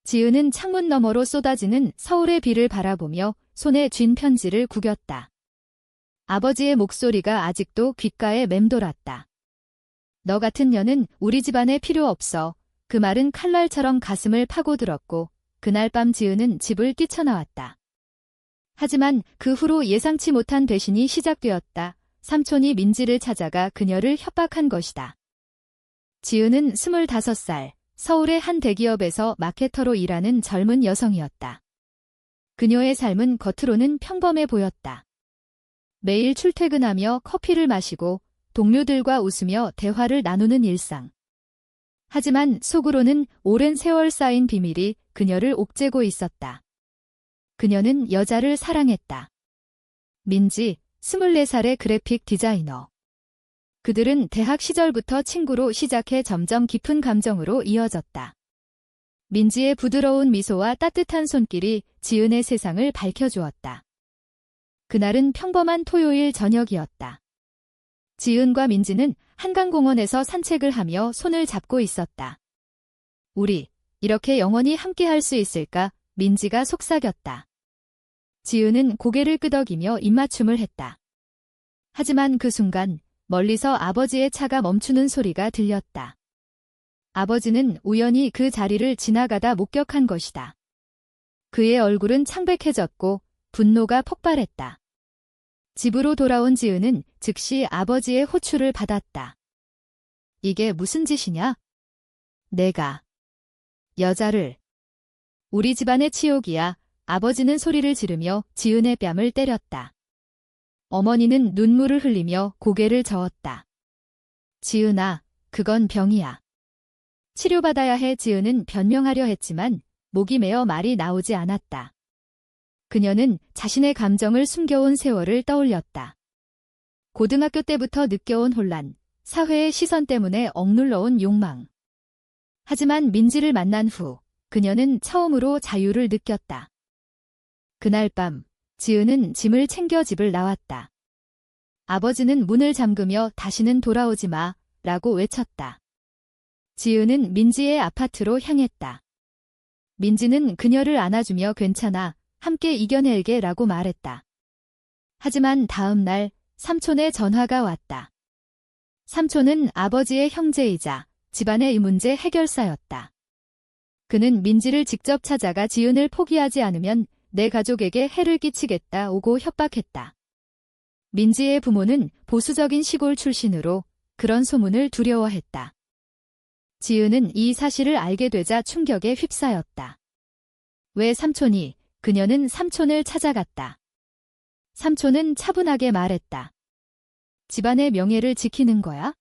지은은 창문 너머로 쏟아지는 서울의 비를 바라보며 손에 쥔 편지를 구겼다. 아버지의 목소리가 아직도 귓가에 맴돌았다. 너 같은 년은 우리 집안에 필요 없어. 그 말은 칼날처럼 가슴을 파고들었고 그날 밤 지은은 집을 뛰쳐나왔다. 하지만 그 후로 예상치 못한 배신이 시작되었다. 삼촌이 민지를 찾아가 그녀를 협박한 것이다. 지은은 25살, 서울의 한 대기업에서 마케터로 일하는 젊은 여성이었다. 그녀의 삶은 겉으로는 평범해 보였다. 매일 출퇴근하며 커피를 마시고 동료들과 웃으며 대화를 나누는 일상. 하지만 속으로는 오랜 세월 쌓인 비밀이 그녀를 옥죄고 있었다. 그녀는 여자를 사랑했다. 민지, 24살의 그래픽 디자이너. 그들은 대학 시절부터 친구로 시작해 점점 깊은 감정으로 이어졌다. 민지의 부드러운 미소와 따뜻한 손길이 지은의 세상을 밝혀주었다. 그날은 평범한 토요일 저녁이었다. 지은과 민지는 한강공원에서 산책을 하며 손을 잡고 있었다. 우리, 이렇게 영원히 함께할 수 있을까? 민지가 속삭였다. 지은은 고개를 끄덕이며 입맞춤을 했다. 하지만 그 순간 멀리서 아버지의 차가 멈추는 소리가 들렸다. 아버지는 우연히 그 자리를 지나가다 목격한 것이다. 그의 얼굴은 창백해졌고 분노가 폭발했다. 집으로 돌아온 지은은 즉시 아버지의 호출을 받았다. 이게 무슨 짓이냐? 내가 여자를. 우리 집안의 치욕이야. 아버지는 소리를 지르며 지은의 뺨을 때렸다. 어머니는 눈물을 흘리며 고개를 저었다. 지은아, 그건 병이야. 치료받아야 해. 지은은 변명하려 했지만 목이 메어 말이 나오지 않았다. 그녀는 자신의 감정을 숨겨온 세월을 떠올렸다. 고등학교 때부터 느껴온 혼란, 사회의 시선 때문에 억눌러온 욕망. 하지만 민지를 만난 후 그녀는 처음으로 자유를 느꼈다. 그날 밤 지은은 짐을 챙겨 집을 나왔다. 아버지는 문을 잠그며 다시는 돌아오지 마 라고 외쳤다. 지은은 민지의 아파트로 향했다. 민지는 그녀를 안아주며 괜찮아, 함께 이겨낼게 라고 말했다. 하지만 다음 날 삼촌의 전화가 왔다. 삼촌은 아버지의 형제이자 집안의 이 문제 해결사였다. 그는 민지를 직접 찾아가 지은을 포기하지 않으면 내 가족에게 해를 끼치겠다 오고 협박했다. 민지의 부모는 보수적인 시골 출신으로 그런 소문을 두려워했다. 지은은 이 사실을 알게 되자 충격에 휩싸였다. 왜 삼촌이? 그녀는 삼촌을 찾아갔다. 삼촌은 차분하게 말했다. 집안의 명예를 지키는 거야?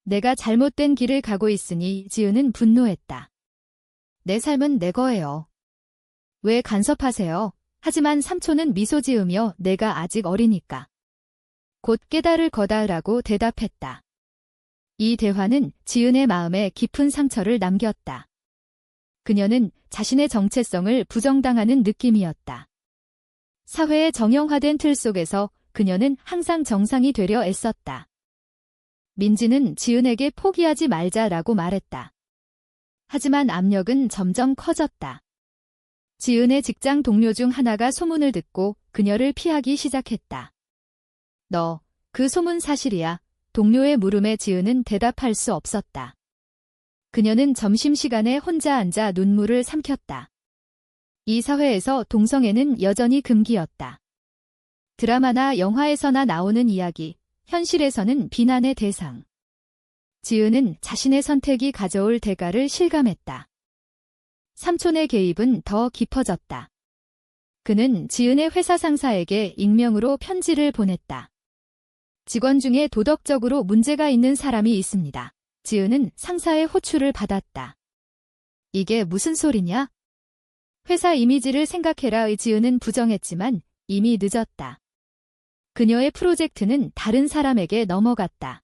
내가 잘못된 길을 가고 있으니. 지은은 분노했다. 내 삶은 내 거예요. 왜 간섭하세요? 하지만 삼촌은 미소 지으며 내가 아직 어리니까. 곧 깨달을 거다라고 대답했다. 이 대화는 지은의 마음에 깊은 상처를 남겼다. 그녀는 자신의 정체성을 부정당하는 느낌이었다. 사회의 정형화된 틀 속에서 그녀는 항상 정상이 되려 애썼다. 민지는 지은에게 포기하지 말자라고 말했다. 하지만 압력은 점점 커졌다. 지은의 직장 동료 중 하나가 소문을 듣고 그녀를 피하기 시작했다. 너, 그 소문 사실이야. 동료의 물음에 지은은 대답할 수 없었다. 그녀는 점심시간에 혼자 앉아 눈물을 삼켰다. 이 사회에서 동성애는 여전히 금기였다. 드라마나 영화에서나 나오는 이야기, 현실에서는 비난의 대상. 지은은 자신의 선택이 가져올 대가를 실감했다. 삼촌의 개입은 더 깊어졌다. 그는 지은의 회사 상사에게 익명으로 편지를 보냈다. 직원 중에 도덕적으로 문제가 있는 사람이 있습니다. 지은은 상사의 호출을 받았다. 이게 무슨 소리냐? 회사 이미지를 생각해라. 지은은 부정했지만 이미 늦었다. 그녀의 프로젝트는 다른 사람에게 넘어갔다.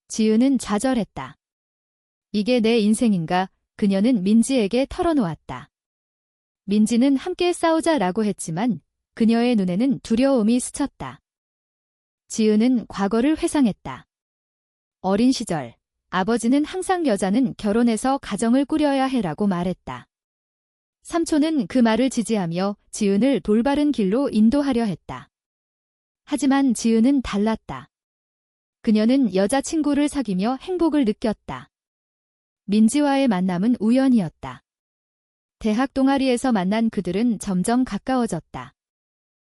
지은은 좌절했다. 이게 내 인생인가? 그녀는 민지에게 털어놓았다. 민지는 함께 싸우자라고 했지만 그녀의 눈에는 두려움이 스쳤다. 지은은 과거를 회상했다. 어린 시절, 아버지는 항상 여자는 결혼해서 가정을 꾸려야 해라고 말했다. 삼촌은 그 말을 지지하며 지은을 돌바른 길로 인도하려 했다. 하지만 지은은 달랐다. 그녀는 여자친구를 사귀며 행복을 느꼈다. 민지와의 만남은 우연이었다. 대학 동아리에서 만난 그들은 점점 가까워졌다.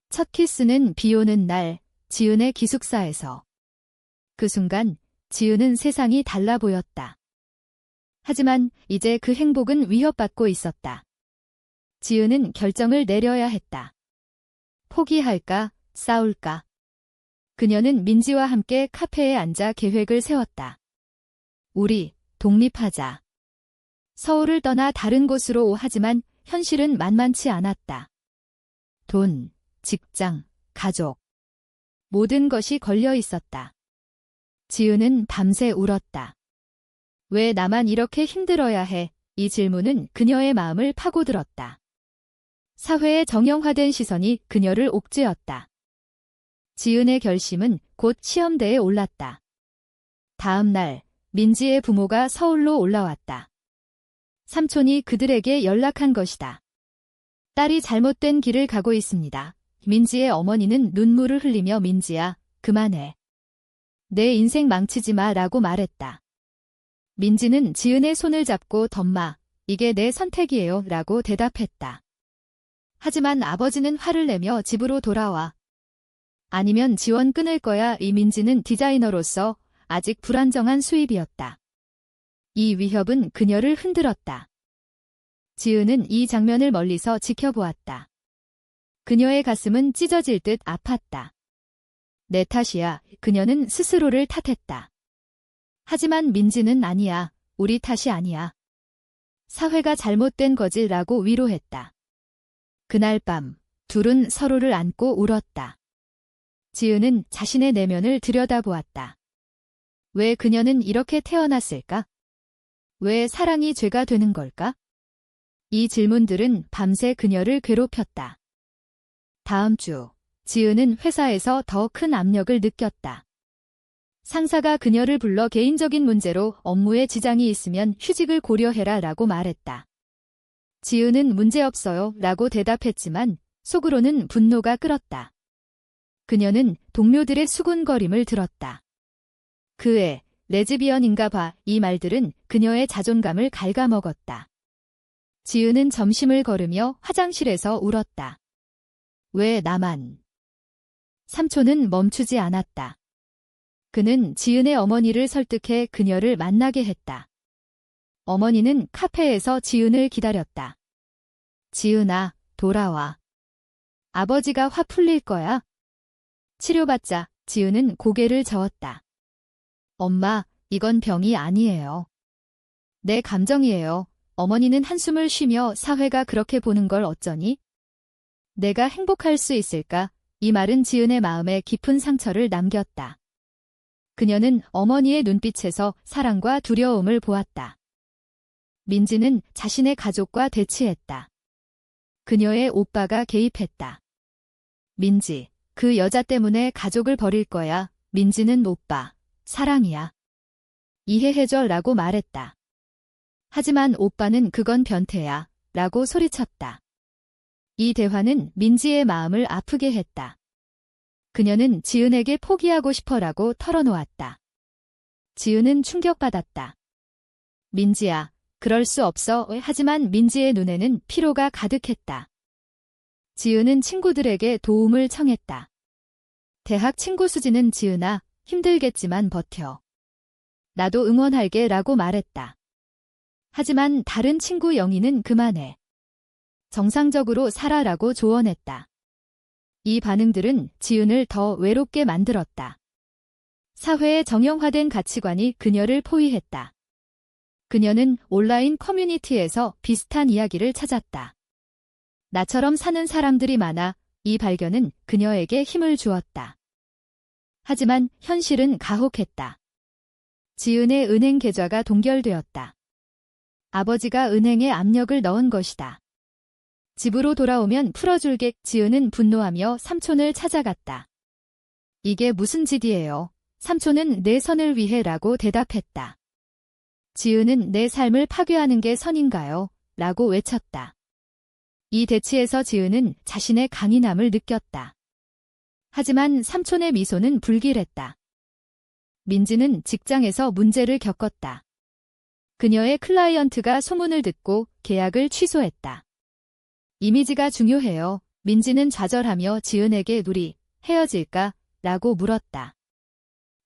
첫 키스는 비 오는 날, 지은의 기숙사에서. 그 순간 지은은 세상이 달라 보였다. 하지만 이제 그 행복은 위협받고 있었다. 지은은 결정을 내려야 했다. 포기할까, 싸울까? 그녀는 민지와 함께 카페에 앉아 계획을 세웠다. 우리 독립하자. 서울을 떠나 다른 곳으로. 하지만 현실은 만만치 않았다. 돈, 직장, 가족. 모든 것이 걸려 있었다. 지은은 밤새 울었다. 왜 나만 이렇게 힘들어야 해? 이 질문은 그녀의 마음을 파고들었다. 사회의 정형화된 시선이 그녀를 옥죄었다. 지은의 결심은 곧 시험대에 올랐다. 다음 날, 민지의 부모가 서울로 올라왔다. 삼촌이 그들에게 연락한 것이다. 딸이 잘못된 길을 가고 있습니다. 민지의 어머니는 눈물을 흘리며 민지야, 그만해. 내 인생 망치지 마 라고 말했다. 민지는 지은의 손을 잡고 덤마, 이게 내 선택이에요 라고 대답했다. 하지만 아버지는 화를 내며 집으로 돌아와. 아니면 지원 끊을 거야. 이민지는 디자이너로서 아직 불안정한 수입이었다. 이 위협은 그녀를 흔들었다. 지은은 이 장면을 멀리서 지켜보았다. 그녀의 가슴은 찢어질 듯 아팠다. 내 탓이야. 그녀는 스스로를 탓했다. 하지만 민지는 아니야. 우리 탓이 아니야. 사회가 잘못된 거지라고 위로했다. 그날 밤, 둘은 서로를 안고 울었다. 지은은 자신의 내면을 들여다보았다. 왜 그녀는 이렇게 태어났을까? 왜 사랑이 죄가 되는 걸까? 이 질문들은 밤새 그녀를 괴롭혔다. 다음 주, 지은은 회사에서 더 큰 압력을 느꼈다. 상사가 그녀를 불러 개인적인 문제로 업무에 지장이 있으면 휴직을 고려해라 라고 말했다. 지은은 문제없어요 라고 대답했지만 속으로는 분노가 끓었다. 그녀는 동료들의 수군거림을 들었다. 그애, 레즈비언인가 봐. 이 말들은 그녀의 자존감을 갉아먹었다. 지은은 점심을 거르며 화장실에서 울었다. 왜 나만? 삼촌은 멈추지 않았다. 그는 지은의 어머니를 설득해 그녀를 만나게 했다. 어머니는 카페에서 지은을 기다렸다. 지은아, 돌아와. 아버지가 화 풀릴 거야. 치료받자. 지은은 고개를 저었다. 엄마, 이건 병이 아니에요. 내 감정이에요. 어머니는 한숨을 쉬며 사회가 그렇게 보는 걸 어쩌니? 내가 행복할 수 있을까? 이 말은 지은의 마음에 깊은 상처를 남겼다. 그녀는 어머니의 눈빛에서 사랑과 두려움을 보았다. 민지는 자신의 가족과 대치했다. 그녀의 오빠가 개입했다. 민지, 그 여자 때문에 가족을 버릴 거야. 민지는 오빠, 사랑이야. 이해해줘 라고 말했다. 하지만 오빠는 그건 변태야 라고 소리쳤다. 이 대화는 민지의 마음을 아프게 했다. 그녀는 지은에게 포기하고 싶어라고 털어놓았다. 지은은 충격받았다. 민지야, 그럴 수 없어. 하지만 민지의 눈에는 피로가 가득했다. 지은은 친구들에게 도움을 청했다. 대학 친구 수지는 지은아, 힘들겠지만 버텨. 나도 응원할게 라고 말했다. 하지만 다른 친구 영희는 그만해. 정상적으로 살아라고 조언했다. 이 반응들은 지은을 더 외롭게 만들었다. 사회의 정형화된 가치관이 그녀를 포위했다. 그녀는 온라인 커뮤니티에서 비슷한 이야기를 찾았다. 나처럼 사는 사람들이 많아. 이 발견은 그녀에게 힘을 주었다. 하지만 현실은 가혹했다. 지은의 은행 계좌가 동결되었다. 아버지가 은행에 압력을 넣은 것이다. 집으로 돌아오면 풀어줄게. 지은은 분노하며 삼촌을 찾아갔다. 이게 무슨 짓이에요? 삼촌은 내 선을 위해 라고 대답했다. 지은은 내 삶을 파괴하는 게 선인가요? 라고 외쳤다. 이 대치에서 지은은 자신의 강인함을 느꼈다. 하지만 삼촌의 미소는 불길했다. 민지는 직장에서 문제를 겪었다. 그녀의 클라이언트가 소문을 듣고 계약을 취소했다. 이미지가 중요해요. 민지는 좌절하며 지은에게 우리 헤어질까? 라고 물었다.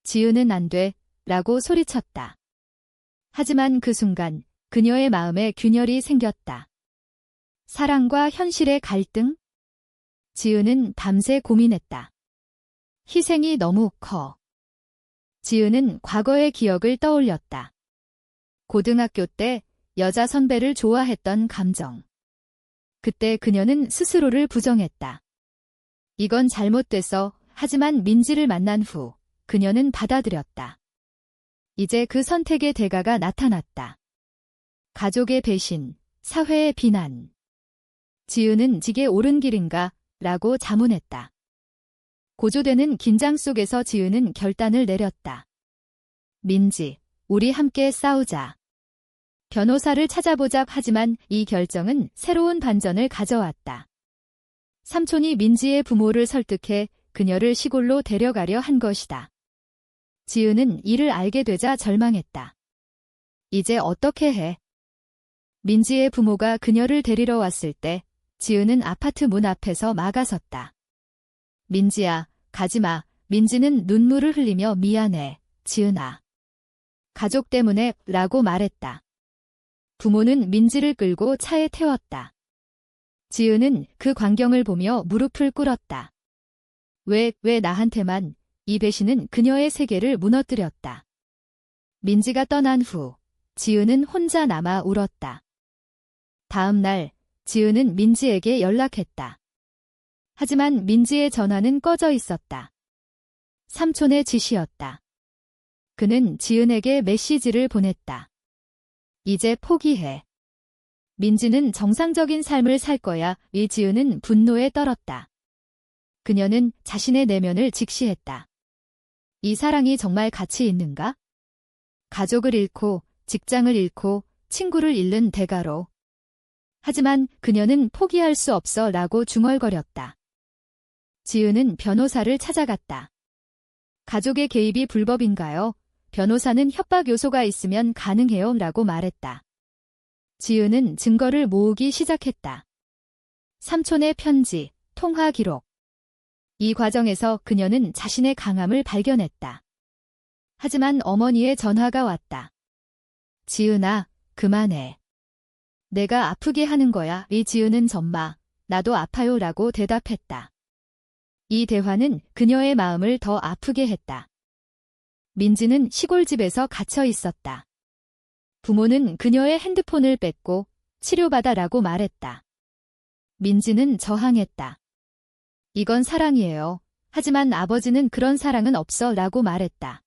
지은은 안 돼. 라고 소리쳤다. 하지만 그 순간 그녀의 마음에 균열이 생겼다. 사랑과 현실의 갈등? 지은은 밤새 고민했다. 희생이 너무 커. 지은은 과거의 기억을 떠올렸다. 고등학교 때 여자 선배를 좋아했던 감정. 그때 그녀는 스스로를 부정했다. 이건 잘못돼서. 하지만 민지를 만난 후 그녀는 받아들였다. 이제 그 선택의 대가가 나타났다. 가족의 배신, 사회의 비난. 지은은 지게 옳은 길인가? 라고 자문했다. 고조되는 긴장 속에서 지은은 결단을 내렸다. 민지, 우리 함께 싸우자. 변호사를 찾아보자. 하지만 이 결정은 새로운 반전을 가져왔다. 삼촌이 민지의 부모를 설득해 그녀를 시골로 데려가려 한 것이다. 지은은 이를 알게 되자 절망했다. 이제 어떻게 해? 민지의 부모가 그녀를 데리러 왔을 때 지은은 아파트 문 앞에서 막아섰다. 민지야, 가지마. 민지는 눈물을 흘리며 미안해, 지은아. 가족 때문에 라고 말했다. 부모는 민지를 끌고 차에 태웠다. 지은은 그 광경을 보며 무릎을 꿇었다. 왜 나한테만? 이 배신은 그녀의 세계를 무너뜨렸다. 민지가 떠난 후 지은은 혼자 남아 울었다. 다음 날 지은은 민지에게 연락했다. 하지만 민지의 전화는 꺼져 있었다. 삼촌의 지시였다. 그는 지은에게 메시지를 보냈다. 이제 포기해. 민지는 정상적인 삶을 살 거야. 이 지은은 분노에 떨었다. 그녀는 자신의 내면을 직시했다. 이 사랑이 정말 가치 있는가? 가족을 잃고, 직장을 잃고, 친구를 잃는 대가로. 하지만 그녀는 포기할 수 없어 라고 중얼거렸다. 지은은 변호사를 찾아갔다. 가족의 개입이 불법인가요? 변호사는 협박 요소가 있으면 가능해요 라고 말했다. 지은은 증거를 모으기 시작했다. 삼촌의 편지, 통화 기록. 이 과정에서 그녀는 자신의 강함을 발견했다. 하지만 어머니의 전화가 왔다. 지은아, 그만해. 내가 아프게 하는 거야. 이 지은은 전마, 나도 아파요 라고 대답했다. 이 대화는 그녀의 마음을 더 아프게 했다. 민지는 시골집에서 갇혀 있었다. 부모는 그녀의 핸드폰을 뺏고 치료받아라고 말했다. 민지는 저항했다. 이건 사랑이에요. 하지만 아버지는 그런 사랑은 없어 라고 말했다.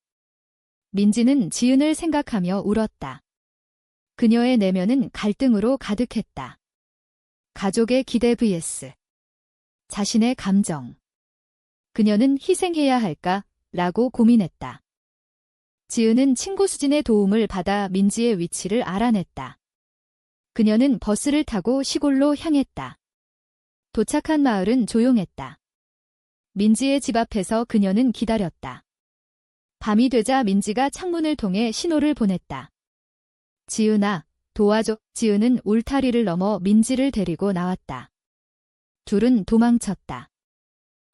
민지는 지은을 생각하며 울었다. 그녀의 내면은 갈등으로 가득했다. 가족의 기대 vs 자신의 감정. 그녀는 희생해야 할까? 라고 고민했다. 지은은 친구 수진의 도움을 받아 민지의 위치를 알아냈다. 그녀는 버스를 타고 시골로 향했다. 도착한 마을은 조용했다. 민지의 집 앞에서 그녀는 기다렸다. 밤이 되자 민지가 창문을 통해 신호를 보냈다. 지은아, 도와줘. 지은은 울타리를 넘어 민지를 데리고 나왔다. 둘은 도망쳤다.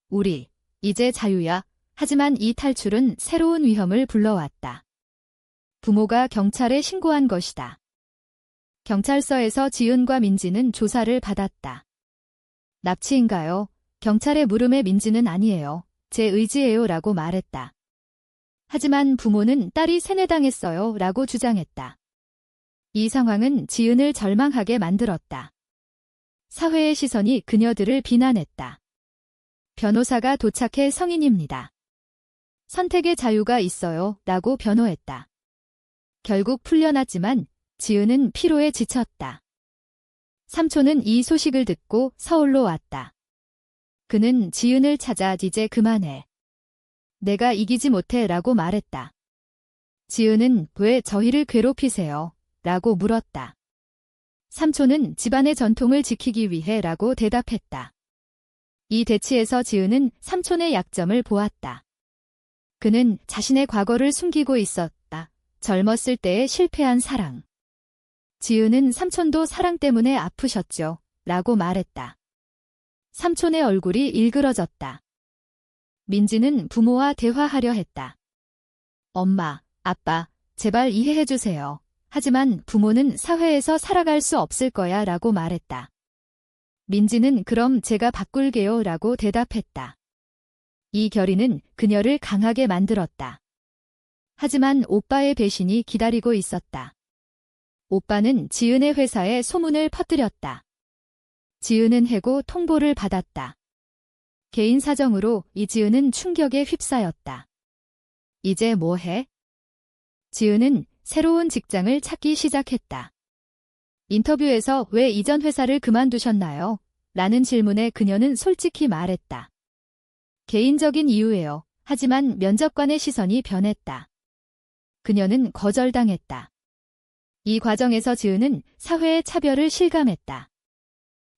우리, 이제 자유야. 하지만 이 탈출은 새로운 위험을 불러왔다. 부모가 경찰에 신고한 것이다. 경찰서에서 지은과 민지는 조사를 받았다. 납치인가요? 경찰의 물음에 민지는 아니에요. 제 의지예요 라고 말했다. 하지만 부모는 딸이 세뇌당했어요 라고 주장했다. 이 상황은 지은을 절망하게 만들었다. 사회의 시선이 그녀들을 비난했다. 변호사가 도착해 성인입니다. 선택의 자유가 있어요 라고 변호했다. 결국 풀려났지만 지은은 피로에 지쳤다. 삼촌은 이 소식을 듣고 서울로 왔다. 그는 지은을 찾아 이제 그만해. 내가 이기지 못해 라고 말했다. 지은은 왜 저희를 괴롭히세요? 라고 물었다. 삼촌은 집안의 전통을 지키기 위해 라고 대답했다. 이 대치에서 지은은 삼촌의 약점을 보았다. 그는 자신의 과거를 숨기고 있었다. 젊었을 때의 실패한 사랑. 지은은 삼촌도 사랑 때문에 아프셨죠. 라고 말했다. 삼촌의 얼굴이 일그러졌다. 민지는 부모와 대화하려 했다. 엄마, 아빠, 제발 이해해주세요. 하지만 부모는 사회에서 살아갈 수 없을 거야 라고 말했다. 민지는 그럼 제가 바꿀게요 라고 대답했다. 이 결의는 그녀를 강하게 만들었다. 하지만 오빠의 배신이 기다리고 있었다. 오빠는 지은의 회사에 소문을 퍼뜨렸다. 지은은 해고 통보를 받았다. 개인 사정으로 이지은은 충격에 휩싸였다. 이제 뭐 해? 지은은 새로운 직장을 찾기 시작했다. 인터뷰에서 왜 이전 회사를 그만두셨나요? 라는 질문에 그녀는 솔직히 말했다. 개인적인 이유예요. 하지만 면접관의 시선이 변했다. 그녀는 거절당했다. 이 과정에서 지은은 사회의 차별을 실감했다.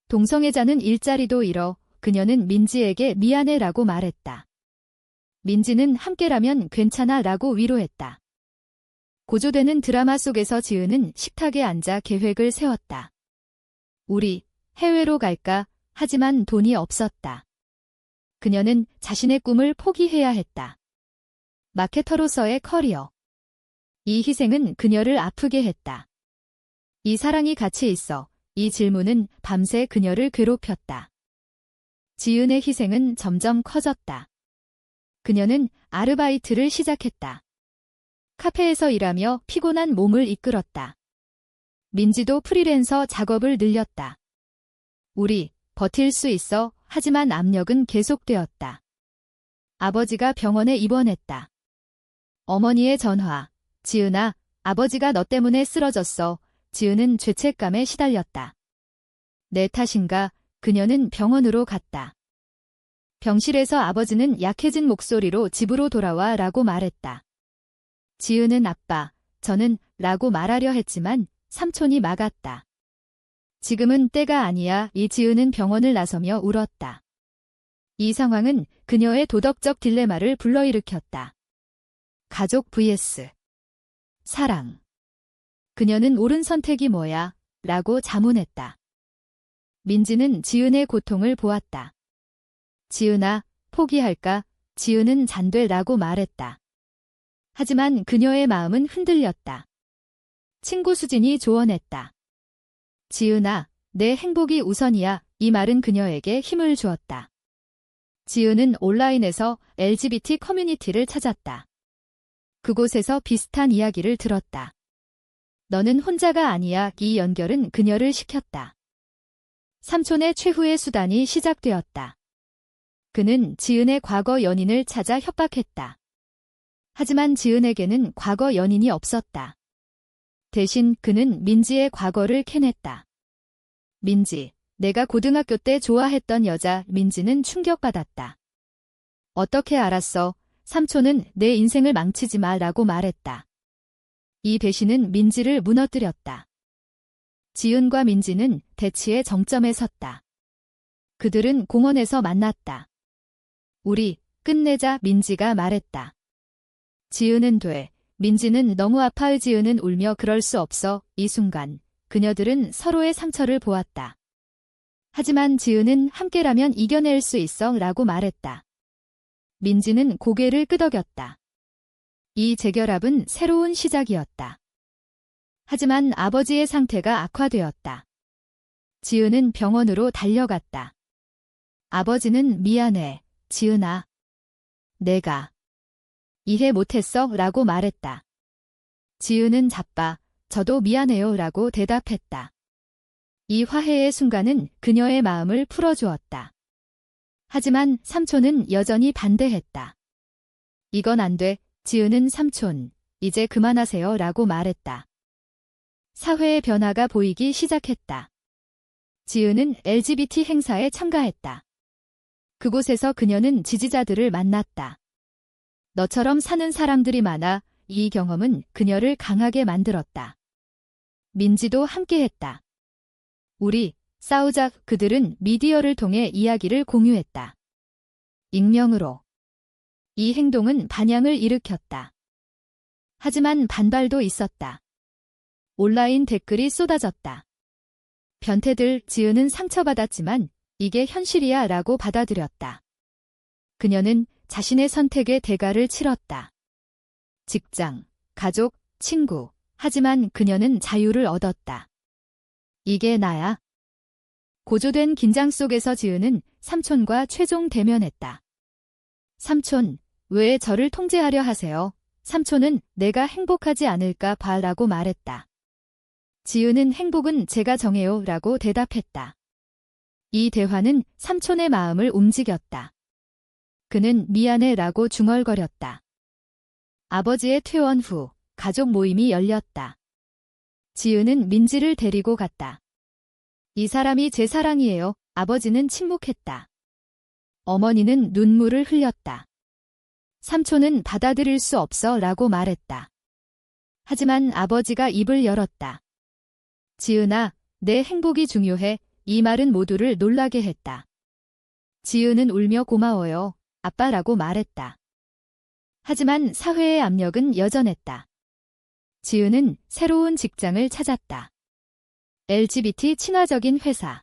동성애자는 일자리도 잃어 그녀는 민지에게 미안해라고 말했다. 민지는 함께라면 괜찮아 라고 위로했다. 고조되는 드라마 속에서 지은은 식탁에 앉아 계획을 세웠다. 우리 해외로 갈까? 하지만 돈이 없었다. 그녀는 자신의 꿈을 포기해야 했다. 마케터로서의 커리어. 이 희생은 그녀를 아프게 했다. 이 사랑이 가치 있어. 이 질문은 밤새 그녀를 괴롭혔다. 지은의 희생은 점점 커졌다. 그녀는 아르바이트를 시작했다. 카페에서 일하며 피곤한 몸을 이끌었다. 민지도 프리랜서 작업을 늘렸다. 우리 버틸 수 있어. 하지만 압력은 계속되었다. 아버지가 병원에 입원했다. 어머니의 전화. 지은아, 아버지가 너 때문에 쓰러졌어. 지은은 죄책감에 시달렸다. 내 탓인가? 그녀는 병원으로 갔다. 병실에서 아버지는 약해진 목소리로 집으로 돌아와 라고 말했다. 지은은 아빠, 저는 라고 말하려 했지만 삼촌이 막았다. 지금은 때가 아니야. 이지은은 병원을 나서며 울었다. 이 상황은 그녀의 도덕적 딜레마를 불러일으켰다. 가족 vs 사랑. 그녀는 옳은 선택이 뭐야? 라고 자문했다. 민지는 지은의 고통을 보았다. 지은아, 포기할까? 지은은 잔되라고 말했다. 하지만 그녀의 마음은 흔들렸다. 친구 수진이 조언했다. 지은아, 내 행복이 우선이야. 이 말은 그녀에게 힘을 주었다. 지은은 온라인에서 LGBT 커뮤니티를 찾았다. 그곳에서 비슷한 이야기를 들었다. 너는 혼자가 아니야. 이 연결은 그녀를 시켰다. 삼촌의 최후의 수단이 시작되었다. 그는 지은의 과거 연인을 찾아 협박했다. 하지만 지은에게는 과거 연인이 없었다. 대신 그는 민지의 과거를 캐냈다. 민지, 내가 고등학교 때 좋아했던 여자. 민지는 충격받았다. 어떻게 알았어? 삼촌은 내 인생을 망치지 마라고 말했다. 이 배신은 민지를 무너뜨렸다. 지은과 민지는 대치의 정점에 섰다. 그들은 공원에서 만났다. 우리 끝내자. 민지가 말했다. 지은은 돼. 민지는 너무 아파. 지은은 울며 그럴 수 없어. 이 순간 그녀들은 서로의 상처를 보았다. 하지만 지은은 함께라면 이겨낼 수 있어 라고 말했다. 민지는 고개를 끄덕였다. 이 재결합은 새로운 시작이었다. 하지만 아버지의 상태가 악화되었다. 지은은 병원으로 달려갔다. 아버지는 미안해, 지은아. 내가 이해 못했어 라고 말했다. 지은은 자빠, 저도 미안해요 라고 대답했다. 이 화해의 순간은 그녀의 마음을 풀어주었다. 하지만 삼촌은 여전히 반대했다. 이건 안 돼. 지은은 삼촌, 이제 그만하세요 라고 말했다. 사회의 변화가 보이기 시작했다. 지은은 LGBT 행사에 참가했다. 그곳에서 그녀는 지지자들을 만났다. 너처럼 사는 사람들이 많아. 이 경험은 그녀를 강하게 만들었다. 민지도 함께했다. 우리 싸우자. 그들은 미디어를 통해 이야기를 공유했다. 익명으로. 이 행동은 반향을 일으켰다. 하지만 반발도 있었다. 온라인 댓글이 쏟아졌다. 변태들. 지은은 상처받았지만 이게 현실이야 라고 받아들였다. 그녀는 자신의 선택의 대가를 치렀다. 직장, 가족, 친구. 하지만 그녀는 자유를 얻었다. 이게 나야. 고조된 긴장 속에서 지은은 삼촌과 최종 대면했다. 삼촌, 왜 저를 통제하려 하세요? 삼촌은 내가 행복하지 않을까 봐라고 말했다. 지은은 행복은 제가 정해요 라고 대답했다. 이 대화는 삼촌의 마음을 움직였다. 그는 미안해 라고 중얼거렸다. 아버지의 퇴원 후 가족 모임이 열렸다. 지은은 민지를 데리고 갔다. 이 사람이 제 사랑이에요. 아버지는 침묵했다. 어머니는 눈물을 흘렸다. 삼촌은 받아들일 수 없어 라고 말했다. 하지만 아버지가 입을 열었다. 지은아, 내 행복이 중요해. 이 말은 모두를 놀라게 했다. 지은은 울며 고마워요, 아빠라고 말했다. 하지만 사회의 압력은 여전했다. 지은은 새로운 직장을 찾았다. LGBT 친화적인 회사.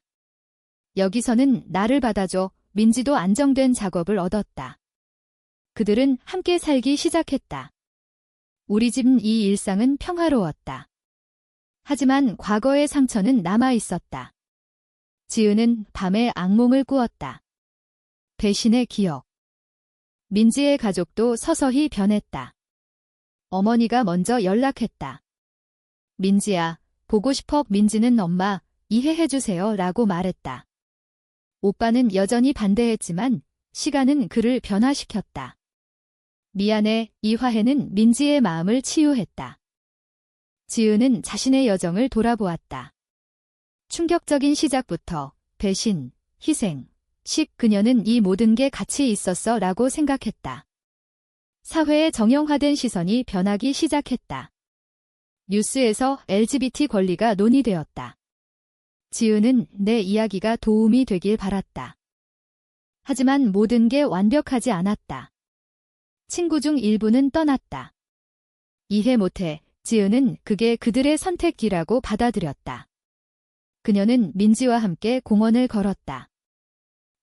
여기서는 나를 받아줘. 민지도 안정된 작업을 얻었다. 그들은 함께 살기 시작했다. 우리 집 이 일상은 평화로웠다. 하지만 과거의 상처는 남아 있었다. 지은은 밤에 악몽을 꾸었다. 배신의 기억. 민지의 가족도 서서히 변했다. 어머니가 먼저 연락했다. 민지야, 보고 싶어. 민지는 엄마, 이해해주세요 라고 말했다. 오빠는 여전히 반대했지만 시간은 그를 변화시켰다. 미안해. 이 화해는 민지의 마음을 치유했다. 지은은 자신의 여정을 돌아보았다. 충격적인 시작부터 배신, 희생, 그녀는 이 모든 게 같이 있었어 라고 생각했다. 사회의 정형화된 시선이 변하기 시작했다. 뉴스에서 LGBT 권리가 논의되었다. 지은은 내 이야기가 도움이 되길 바랐다. 하지만 모든 게 완벽하지 않았다. 친구 중 일부는 떠났다. 이해 못해. 지은은 그게 그들의 선택이라고 받아들였다. 그녀는 민지와 함께 공원을 걸었다.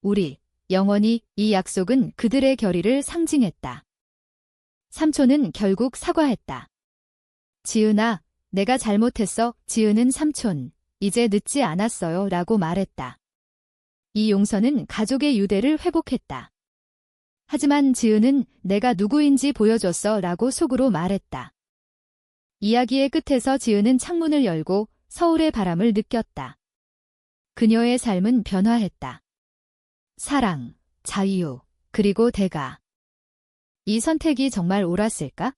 우리, 영원히. 이 약속은 그들의 결의를 상징했다. 삼촌은 결국 사과했다. 지은아, 내가 잘못했어. 지은은 삼촌, 이제 늦지 않았어요 라고 말했다. 이 용서는 가족의 유대를 회복했다. 하지만 지은은 내가 누구인지 보여줬어 라고 속으로 말했다. 이야기의 끝에서 지은은 창문을 열고 서울의 바람을 느꼈다. 그녀의 삶은 변화했다. 사랑, 자유, 그리고 대가. 이 선택이 정말 옳았을까?